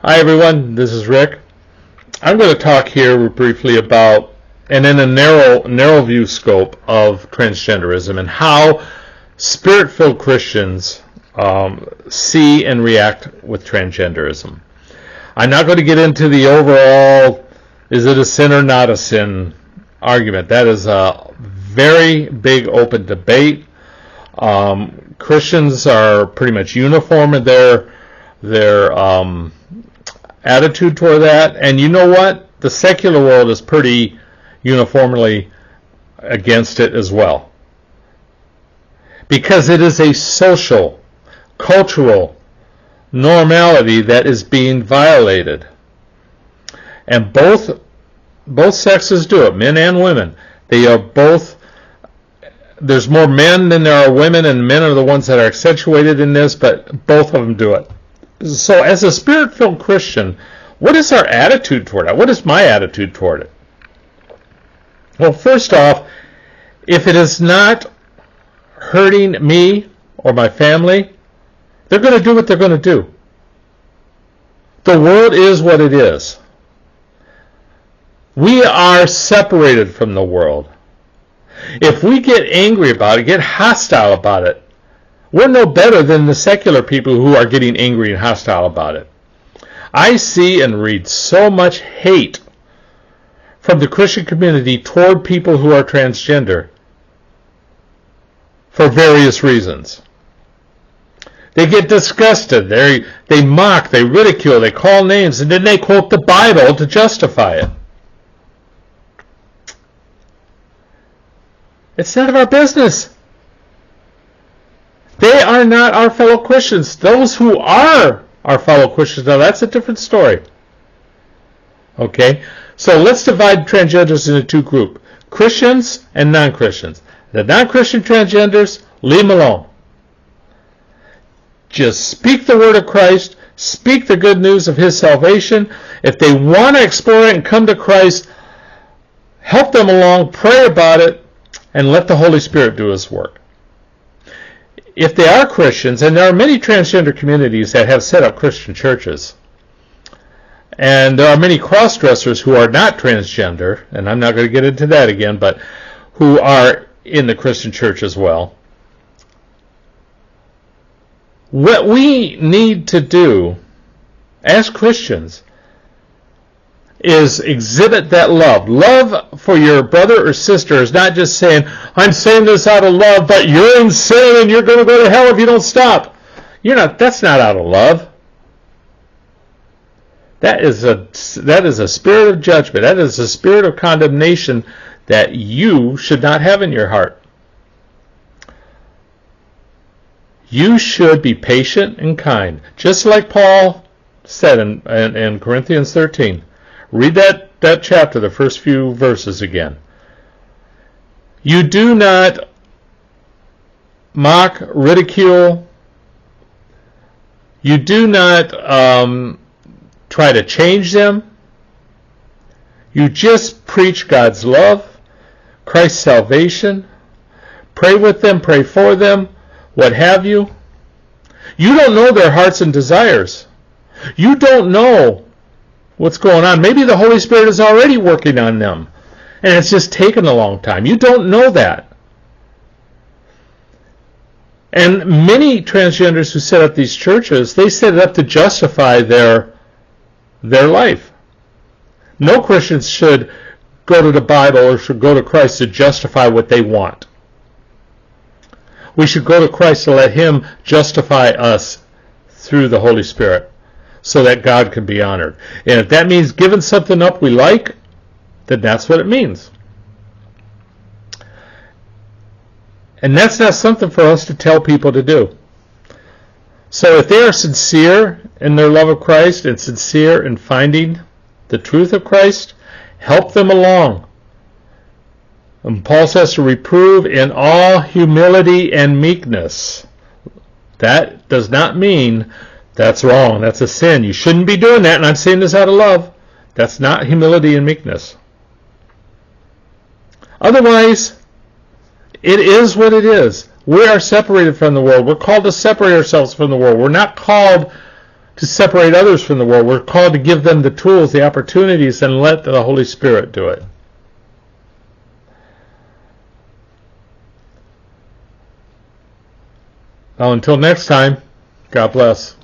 Hi everyone, this is Rick. I'm going to talk here briefly about, and in a narrow view scope of transgenderism and how Spirit-filled Christians see and react with transgenderism. I'm not going to get into the overall, is it a sin or not a sin argument. That is a very big open debate. Christians are pretty much uniform in their attitude toward that, and you know what? The secular world is pretty uniformly against it as well, because it is a social, cultural normality that is being violated, and both sexes do it, men and women. They are both. There's more men than there are women, and men are the ones that are accentuated in this, but both of them do it. So as a Spirit-filled Christian, what is our attitude toward it? What is my attitude toward it? Well, first off, if it is not hurting me or my family, they're going to do what they're going to do. The world is what it is. We are separated from the world. If we get angry about it, get hostile about it, we're no better than the secular people who are getting angry and hostile about it. I see and read so much hate from the Christian community toward people who are transgender for various reasons. They get disgusted, they mock, they ridicule, they call names, and then they quote the Bible to justify it. It's none of our business. They are not our fellow Christians. Those who are our fellow Christians, now that's a different story. Okay? So let's divide transgenders into two groups. Christians and non-Christians. The non-Christian transgenders, leave them alone. Just speak the word of Christ. Speak the good news of His salvation. If they want to explore it and come to Christ, help them along, pray about it, and let the Holy Spirit do His work. If they are Christians, and there are many transgender communities that have set up Christian churches, and there are many cross-dressers who are not transgender, and I'm not going to get into that again, but who are in the Christian church as well. What we need to do as Christians is exhibit that love. Love for your brother or sister is not just saying, I'm saying this out of love, but you're insane and you're going to go to hell if you don't stop. That's not out of love. That is a spirit of judgment. That is a spirit of condemnation that you should not have in your heart. You should be patient and kind, just like Paul said in Corinthians 13. Read that chapter, the first few verses again. You do not mock, ridicule. You do not try to change them. You just preach God's love, Christ's salvation. Pray with them, pray for them, what have you. You don't know their hearts and desires. You don't know what's going on. Maybe the Holy Spirit is already working on them, and it's just taken a long time. You don't know that. And many transgenders who set up these churches, they set it up to justify their life. No Christians should go to the Bible or should go to Christ to justify what they want. We should go to Christ to let Him justify us through the Holy Spirit, so that God can be honored. And if that means giving something up we like, then that's what it means. And that's not something for us to tell people to do. So if they are sincere in their love of Christ and sincere in finding the truth of Christ, help them along. And Paul says to reprove in all humility and meekness. That does not mean that's wrong. That's a sin. You shouldn't be doing that, and I'm saying this out of love. That's not humility and meekness. Otherwise, it is what it is. We are separated from the world. We're called to separate ourselves from the world. We're not called to separate others from the world. We're called to give them the tools, the opportunities, and let the Holy Spirit do it. Now, until next time, God bless.